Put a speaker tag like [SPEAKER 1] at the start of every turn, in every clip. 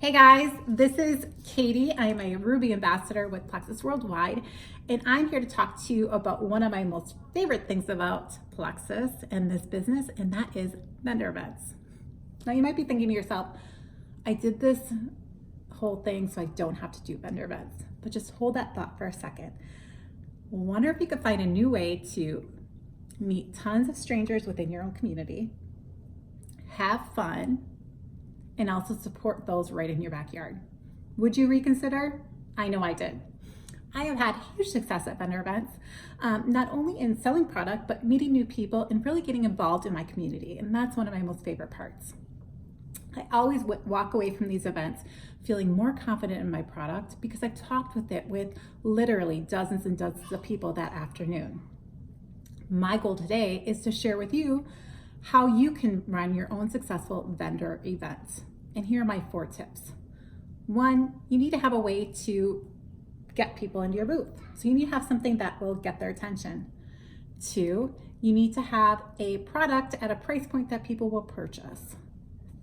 [SPEAKER 1] Hey guys, this is Katie. I'm a Ruby ambassador with Plexus Worldwide, and I'm here to talk to you about one of my most favorite things about Plexus and this business, and that is vendor events. Now you might be thinking to yourself, I did this whole thing so I don't have to do vendor events, but just hold that thought for a second. Wonder if you could find a new way to meet tons of strangers within your own community, have fun, and also support those right in your backyard. Would you reconsider? I know I did. I have had huge success at vendor events, not only in selling product, but meeting new people and really getting involved in my community. And that's one of my most favorite parts. I always walk away from these events feeling more confident in my product because I've talked with it with literally dozens and dozens of people that afternoon. My goal today is to share with you how you can run your own successful vendor events. And here are my 4 tips. 1, you need to have a way to get people into your booth. So you need to have something that will get their attention. 2, you need to have a product at a price point that people will purchase.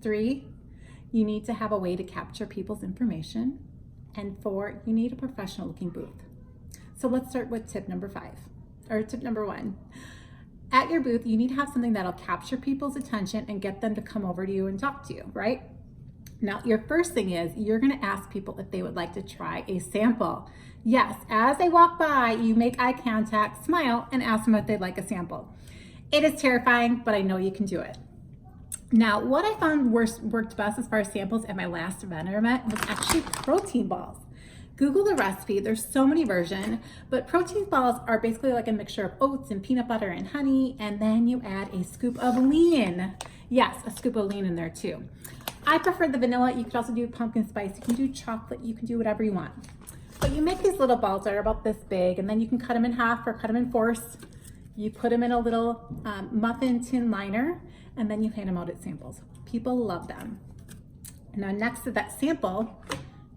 [SPEAKER 1] 3, you need to have a way to capture people's information. And 4, you need a professional looking booth. So let's start with tip number 1. At your booth, you need to have something that'll capture people's attention and get them to come over to you and talk to you, right? Now, your first thing is you're gonna ask people if they would like to try a sample. Yes, as they walk by, you make eye contact, smile, and ask them if they'd like a sample. It is terrifying, but I know you can do it. Now, what I found worked best as far as samples at my last vendor event was actually protein balls. Google the recipe, there's so many versions, but protein balls are basically like a mixture of oats and peanut butter and honey, and then you add a scoop of lean. Yes, a scoop of lean in there too. I prefer the vanilla. You could also do pumpkin spice, you can do chocolate, you can do whatever you want. But you make these little balls that are about this big, and then you can cut them in half or cut them in fourths. You put them in a little muffin tin liner, and then you hand them out at samples. People love them. Now next to that sample,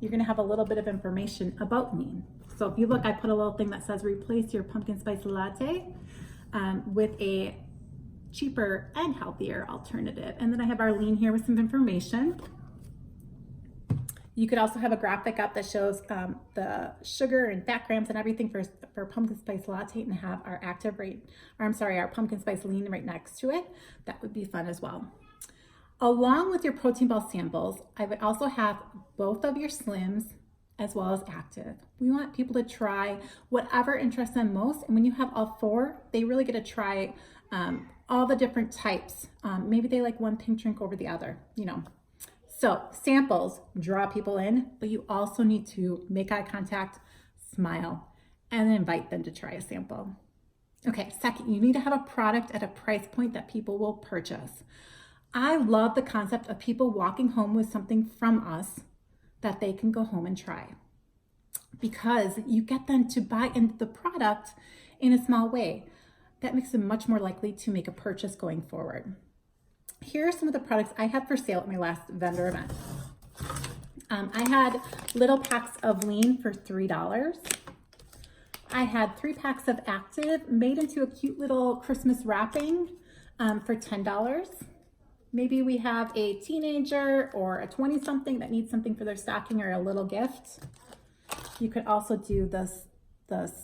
[SPEAKER 1] you're gonna have a little bit of information about lean. So if you look, I put a little thing that says replace your pumpkin spice latte with a cheaper and healthier alternative. And then I have our lean here with some information. You could also have a graphic up that shows the sugar and fat grams and everything for pumpkin spice latte, and have our our pumpkin spice lean right next to it. That would be fun as well. Along with your protein ball samples, I would also have both of your slims as well as active. We want people to try whatever interests them most. And when you have all 4, they really get to try all the different types. Maybe they like one pink drink over the other, So samples draw people in, but you also need to make eye contact, smile, and then invite them to try a sample. Okay, second, you need to have a product at a price point that people will purchase. I love the concept of people walking home with something from us that they can go home and try, because you get them to buy into the product in a small way. That makes them much more likely to make a purchase going forward. Here are some of the products I had for sale at my last vendor event. I had little packs of lean for $3. I had 3 packs of active made into a cute little Christmas wrapping for $10. Maybe we have a teenager or a 20-something that needs something for their stocking or a little gift. You could also do the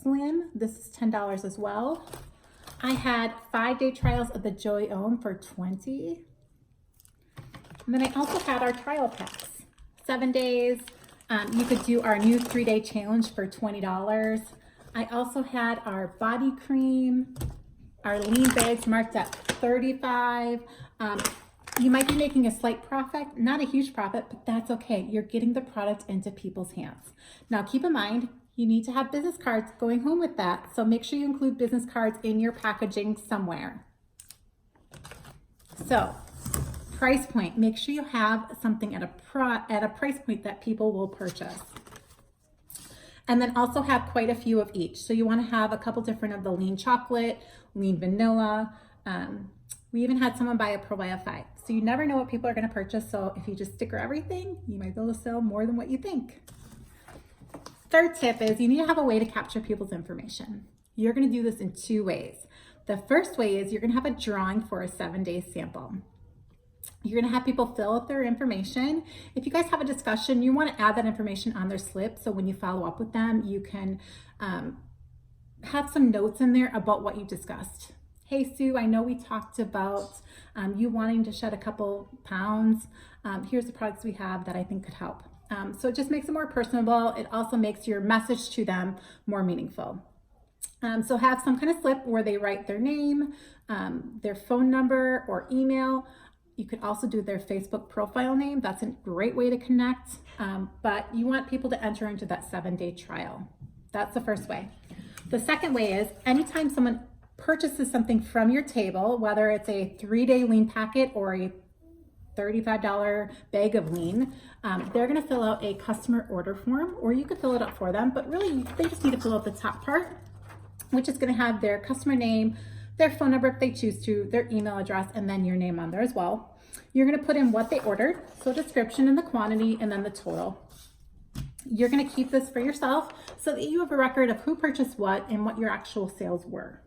[SPEAKER 1] slim. This is $10 as well. I had 5-day trials of the Joy Ohm for $20. And then I also had our trial packs, 7 days. You could do our new 3-day challenge for $20. I also had our body cream, our lean bags marked at $35. You might be making a slight profit, not a huge profit, but that's okay. You're getting the product into people's hands. Now keep in mind, you need to have business cards going home with that. So make sure you include business cards in your packaging somewhere. So price point, make sure you have something at a price point that people will purchase. And then also have quite a few of each. So you want to have a couple different of the lean chocolate, lean vanilla. We even had someone buy a probiotic. So you never know what people are going to purchase. So if you just sticker everything, you might be able to sell more than what you think. Third tip is you need to have a way to capture people's information. You're going to do this in 2 ways. The first way is you're going to have a drawing for a 7-day sample. You're gonna have people fill out their information. If you guys have a discussion, you wanna add that information on their slip, so when you follow up with them, you can have some notes in there about what you discussed. Hey Sue, I know we talked about you wanting to shed a couple pounds. Here's the products we have that I think could help. So it just makes it more personable. It also makes your message to them more meaningful. So have some kind of slip where they write their name, their phone number or email. You could also do their Facebook profile name. That's a great way to connect, but you want people to enter into that 7-day trial. That's the first way. The second way is anytime someone purchases something from your table, whether it's a 3-day lean packet or a $35 bag of lean, they're gonna fill out a customer order form, or you could fill it out for them, but really they just need to fill out the top part, which is gonna have their customer name, their phone number if they choose to, their email address, and then your name on there as well. You're gonna put in what they ordered, so description and the quantity, and then the total. You're gonna keep this for yourself so that you have a record of who purchased what and what your actual sales were.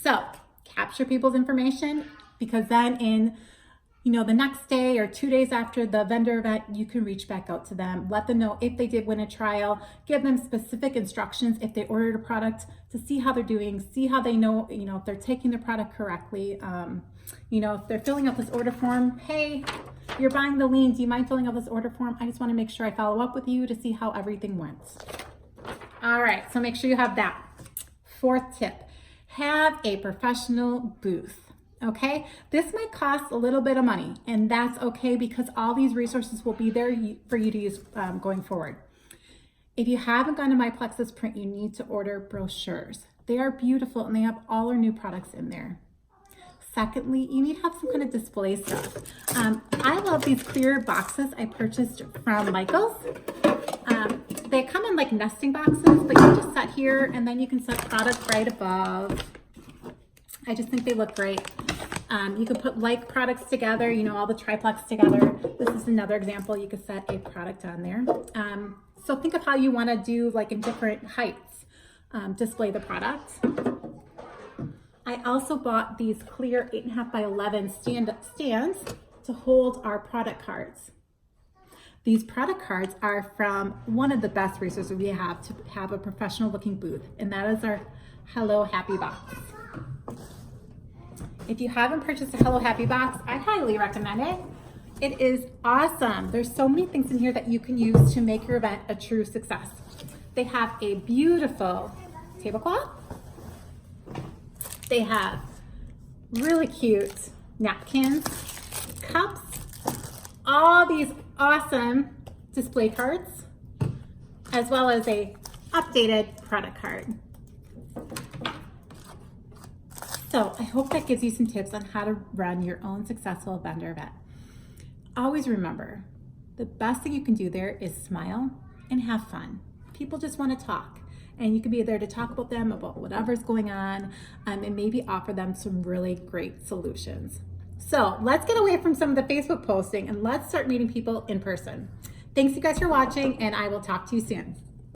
[SPEAKER 1] So capture people's information, because then in the next day or 2 days after the vendor event, you can reach back out to them, let them know if they did win a trial, give them specific instructions if they ordered a product to see how they're doing, see how they know, if they're taking the product correctly. If they're filling out this order form, hey, you're buying the lean, do you mind filling out this order form? I just want to make sure I follow up with you to see how everything went. All right, so make sure you have that. Fourth tip, have a professional booth. Okay, this might cost a little bit of money, and that's okay because all these resources will be there for you to use going forward. If you haven't gone to my Plexus print, you need to order brochures. They are beautiful and they have all our new products in there. Secondly, you need to have some kind of display stuff. I love these clear boxes I purchased from Michael's. They come in like nesting boxes, but you just set here and then you can set products right above. I just think they look great. You can put like products together, all the triplex together. This is another example. You could set a product on there. So think of how you want to do like in different heights, display the product. I also bought these clear 8.5 by 11 stands to hold our product cards. These product cards are from one of the best resources we have to have a professional looking booth, and that is our Hello Happy Box. If you haven't purchased a Hello Happy Box, I highly recommend it. It is awesome. There's so many things in here that you can use to make your event a true success. They have a beautiful tablecloth. They have really cute napkins, cups, all these awesome display cards, as well as a updated product card. So I hope that gives you some tips on how to run your own successful vendor event. Always remember, the best thing you can do there is smile and have fun. People just want to talk, and you can be there to talk about them, about whatever's going on, and maybe offer them some really great solutions. So let's get away from some of the Facebook posting and let's start meeting people in person. Thanks you guys for watching, and I will talk to you soon.